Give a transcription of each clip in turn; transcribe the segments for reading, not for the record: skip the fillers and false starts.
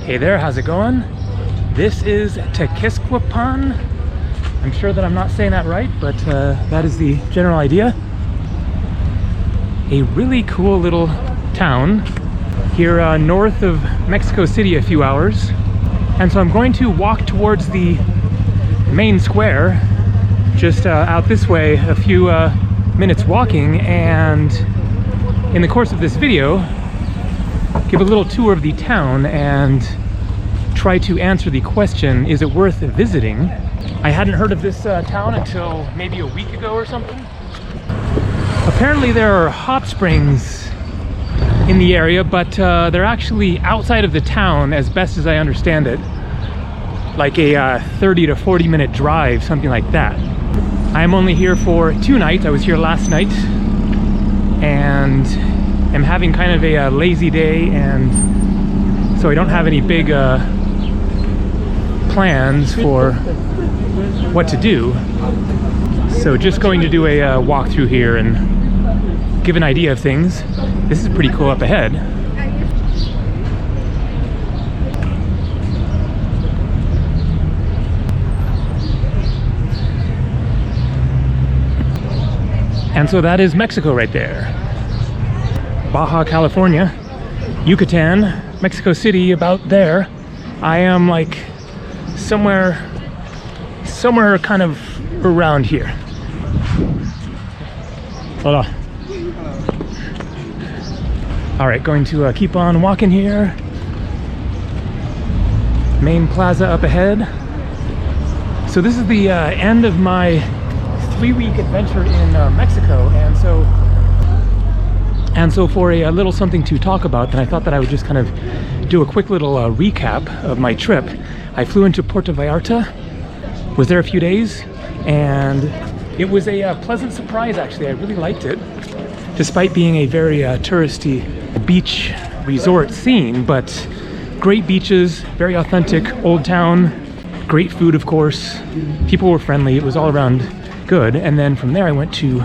Hey there, how's it going? This is Tequisquiapan. I'm sure that I'm not saying that right, but that is the general idea. A really cool little town here north of Mexico City a few hours. And so I'm going to walk towards the main square, just out this way, a few minutes walking, and in the course of this video, give a little tour of the town and try to answer the question, is it worth visiting? I hadn't heard of this town until maybe a week ago or something. Apparently there are hot springs in the area, but they're actually outside of the town as best as I understand it. Like a 30 to 40 minute drive, something like that. I'm only here for 2 nights. I was here last night and I'm having kind of a lazy day, and so I don't have any big plans for what to do. So just going to do a walkthrough here and give an idea of things. This is pretty cool up ahead. And so that is Mexico right there. Baja California, Yucatan, Mexico City, about there. I am like somewhere kind of around here. Hola. All right, going to keep on walking here. Main plaza up ahead. So this is the end of my 3-week adventure in Mexico, and so for a little something to talk about, and I thought that I would just kind of do a quick little recap of my trip. I flew into Puerto Vallarta, was there a few days, and it was a pleasant surprise actually. I really liked it, despite being a very touristy beach resort scene, but great beaches, very authentic old town, great food of course, people were friendly, it was all around good. And then from there I went to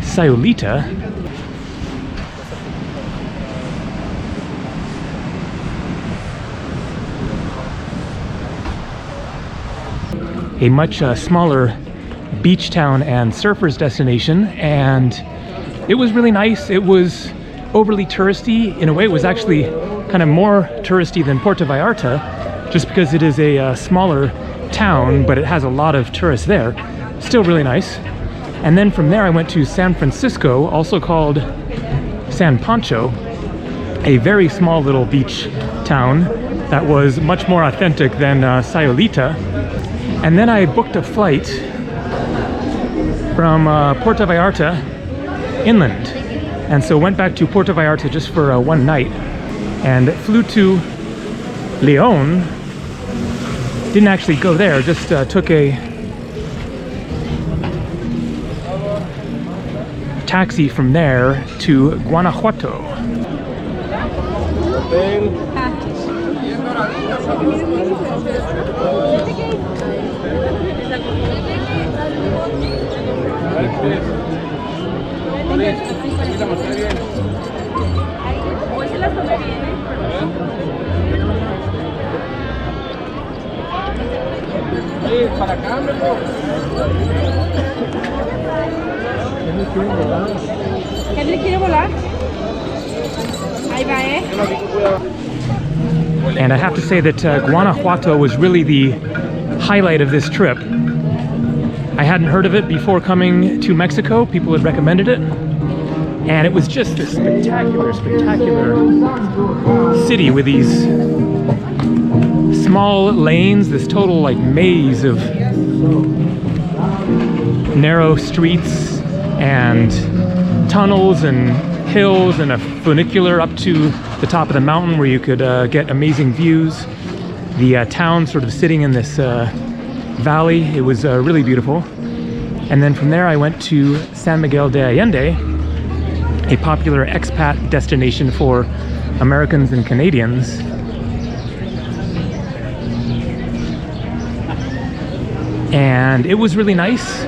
Sayulita. A much smaller beach town and surfers destination, and it was really nice. It was overly touristy. In a way, it was actually kind of more touristy than Puerto Vallarta, just because it is a smaller town, but it has a lot of tourists there. Still really nice. And then from there I went to San Francisco, also called San Pancho, a very small little beach town that was much more authentic than Sayulita. And then I booked a flight from Puerto Vallarta inland, and so went back to Puerto Vallarta just for 1 night and flew to León. Didn't actually go there, just took a taxi from there to Guanajuato. And I have to say that Guanajuato was really the highlight of this trip. I hadn't heard of it before coming to Mexico. People had recommended it, and it was just a spectacular city with these small lanes, this total like maze of narrow streets and tunnels and hills, and a funicular up to the top of the mountain where you could get amazing views. The town sort of sitting in this valley. It was really beautiful. And then from there I went to San Miguel de Allende, a popular expat destination for Americans and Canadians. And it was really nice,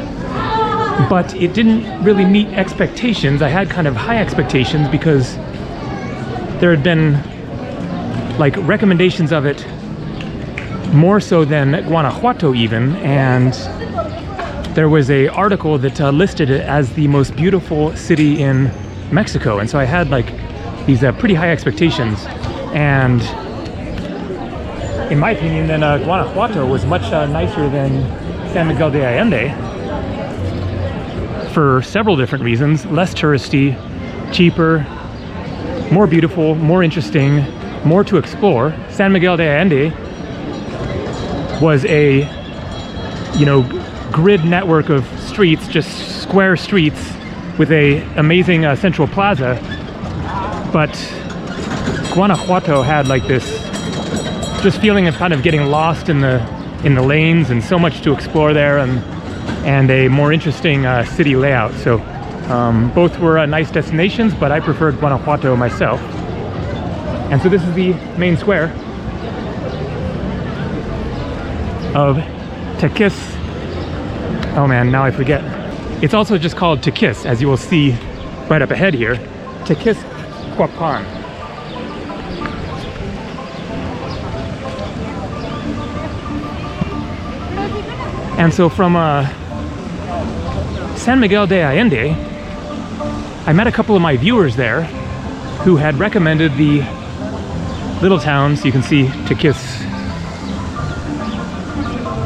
but it didn't really meet expectations. I had kind of high expectations because there had been like recommendations of it more so than Guanajuato even, and there was a article that listed it as the most beautiful city in Mexico, and so I had like these pretty high expectations, and in my opinion then Guanajuato was much nicer than San Miguel de Allende for several different reasons. Less touristy, cheaper, more beautiful, more interesting, more to explore. San Miguel de Allende was a, you know, grid network of streets, just square streets with a amazing central plaza. But Guanajuato had like this just feeling of kind of getting lost in the lanes, and so much to explore there, and a more interesting city layout. So both were nice destinations, but I preferred Guanajuato myself. And so this is the main square of Tequis. Oh man, now I forget. It's also just called Tequis, as you will see right up ahead here. Tequisquiapan. And so from San Miguel de Allende, I met a couple of my viewers there who had recommended the little towns. You can see Tequis.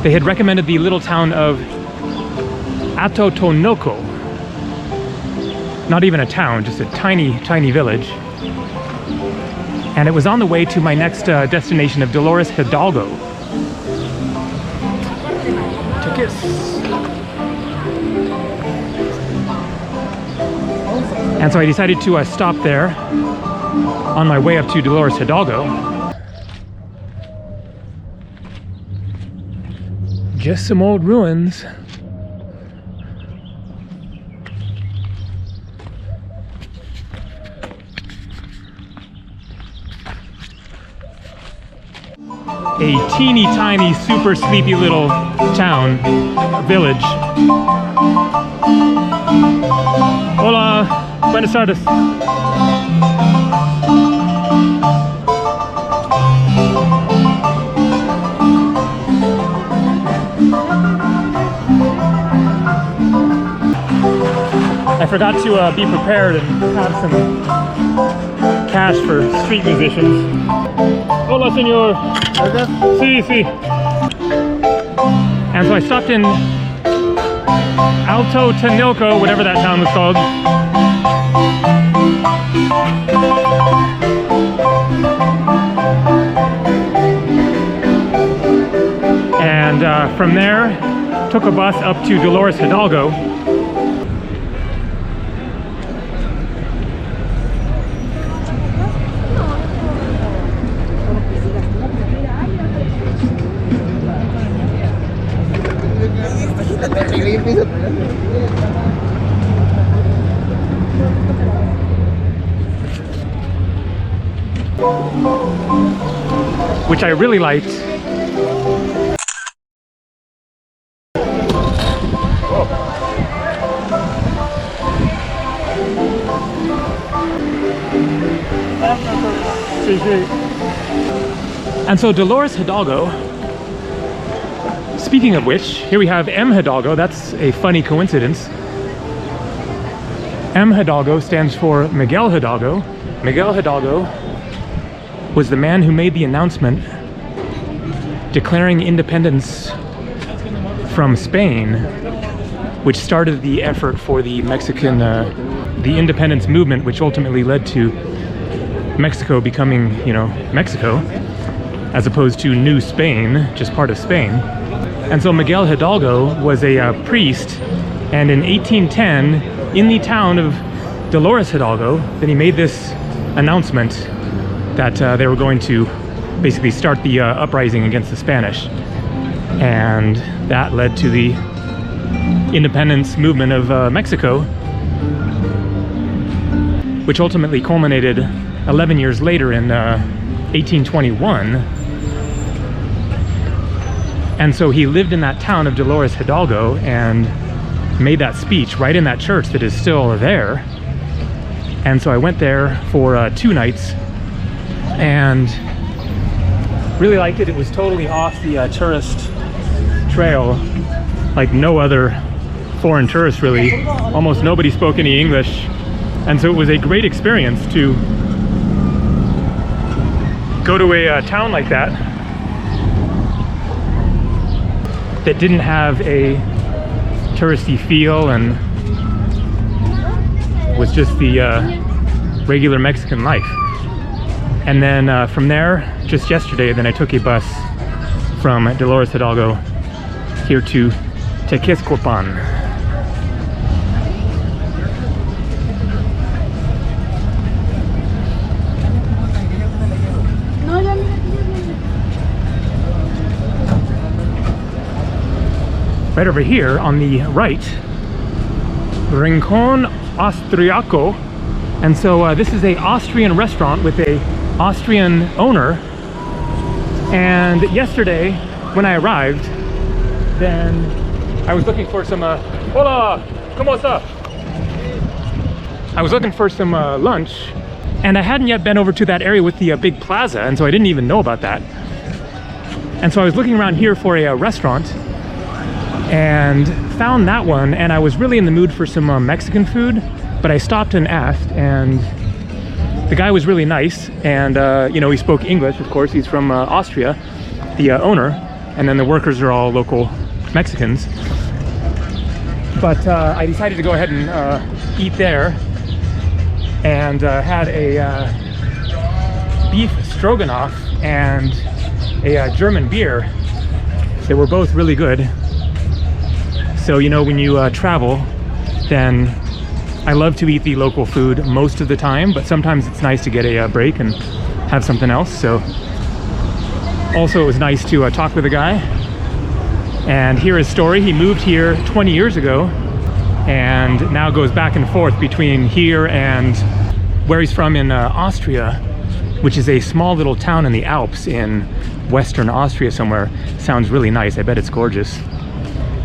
They had recommended the little town of Atotonilco. Not even a town, just a tiny, tiny village. And it was on the way to my next destination of Dolores Hidalgo. And so I decided to stop there on my way up to Dolores Hidalgo. Just some old ruins. A teeny tiny, super sleepy little town, village. Hola, buenas tardes. I forgot to be prepared and have some cash for street musicians. Hola, señor. Sí, sí. And so I stopped in Atotonilco, whatever that town was called. And from there, took a bus up to Dolores Hidalgo. Which I really liked. And so Dolores Hidalgo, speaking of which, here we have M. Hidalgo. That's a funny coincidence. M. Hidalgo stands for Miguel Hidalgo. Miguel Hidalgo was the man who made the announcement declaring independence from Spain, which started the effort for the Mexican, the independence movement, which ultimately led to Mexico becoming, you know, Mexico, as opposed to New Spain, just part of Spain. And so Miguel Hidalgo was a priest, and in 1810, in the town of Dolores Hidalgo, then he made this announcement that they were going to basically start the uprising against the Spanish. And that led to the independence movement of Mexico, which ultimately culminated 11 years later in 1821. And so he lived in that town of Dolores Hidalgo and made that speech right in that church that is still there. And so I went there for 2 nights, and Really liked it. It was totally off the tourist trail, like no other foreign tourists really. Almost nobody spoke any English, and so it was a great experience to go to a town like that that didn't have a touristy feel and was just the regular Mexican life. And then from there, just yesterday, then I took a bus from Dolores Hidalgo here to Tequisquiapan. Right over here on the right, Rincon Austriaco. And so this is a Austrian restaurant with a Austrian owner. And yesterday when I arrived, then I was looking for some hola, ¿cómo está? I was looking for some lunch, and I hadn't yet been over to that area with the big plaza, and so I didn't even know about that. And so I was looking around here for a restaurant and found that one, and I was really in the mood for some Mexican food, but I stopped and asked, and the guy was really nice, and you know, he spoke English, of course. He's from Austria, the owner, and then the workers are all local Mexicans. But I decided to go ahead and eat there, and had a beef stroganoff and a German beer. They were both really good. So, you know, when you travel, then I love to eat the local food most of the time, but sometimes it's nice to get a break and have something else. So also it was nice to talk with a guy and hear his story. He moved here 20 years ago and now goes back and forth between here and where he's from in Austria, which is a small little town in the Alps in Western Austria somewhere. Sounds really nice. I bet it's gorgeous.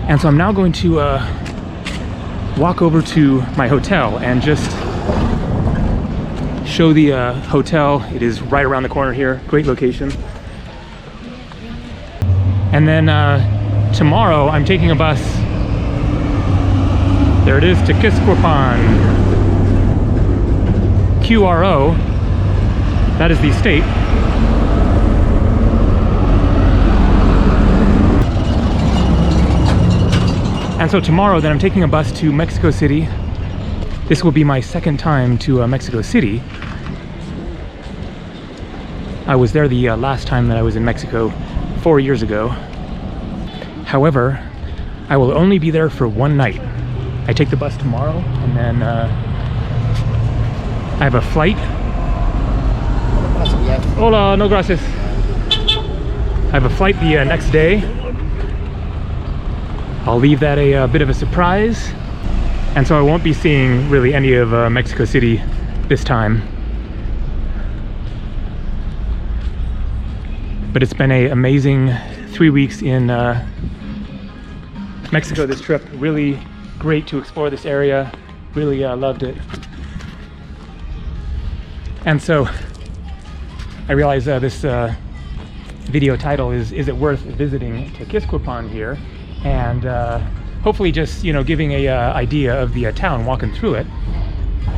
And so I'm now going to walk over to my hotel and just show the hotel. It is right around the corner here. Great location. And then tomorrow I'm taking a bus. There it is, Tequisquiapan. QRO. That is the state. And so tomorrow then I'm taking a bus to Mexico City. This will be my second time to Mexico City. I was there the last time that I was in Mexico 4 years ago. However, I will only be there for one night. I take the bus tomorrow, and then I have a flight. Hola, no gracias. I have a flight the next day. I'll leave that a bit of a surprise, and so I won't be seeing really any of Mexico City this time. But it's been an amazing 3 weeks in Mexico this trip. Really great to explore this area. Really loved it. And so I realize this video title is it worth visiting Tequisquiapan here? And hopefully just, you know, giving a idea of the town, walking through it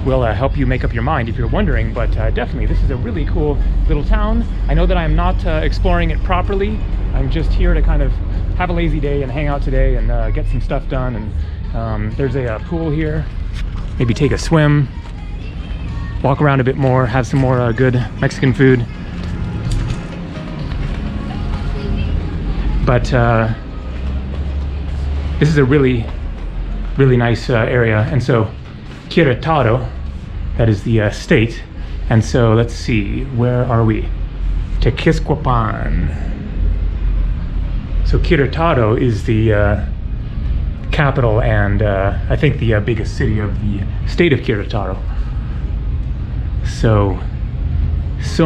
will help you make up your mind if you're wondering. But definitely this is a really cool little town. I know that I'm not exploring it properly. I'm just here to kind of have a lazy day and hang out today and get some stuff done. And there's a pool here. Maybe take a swim, walk around a bit more, have some more good Mexican food. But this is a really, really nice area. And so Queretaro, that is the state. And so let's see, where are we? Tequisquiapan. So Queretaro is the capital and I think the biggest city of the state of Queretaro. So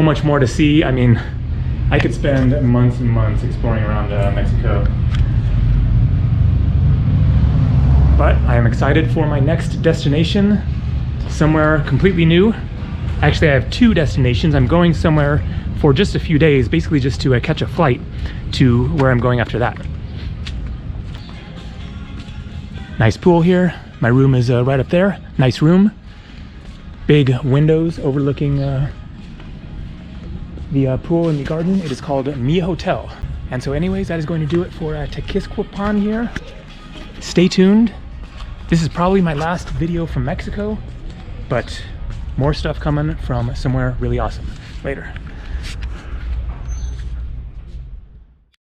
much more to see. I mean, I could spend months and months exploring around Mexico. But I am excited for my next destination, somewhere completely new. Actually, I have two destinations. I'm going somewhere for just a few days, basically just to catch a flight to where I'm going after that. Nice pool here. My room is right up there. Nice room. Big windows overlooking the pool and the garden. It is called Mi Hotel. And so anyways, that is going to do it for Tequisquiapan here. Stay tuned. This is probably my last video from Mexico, but more stuff coming from somewhere really awesome. Later.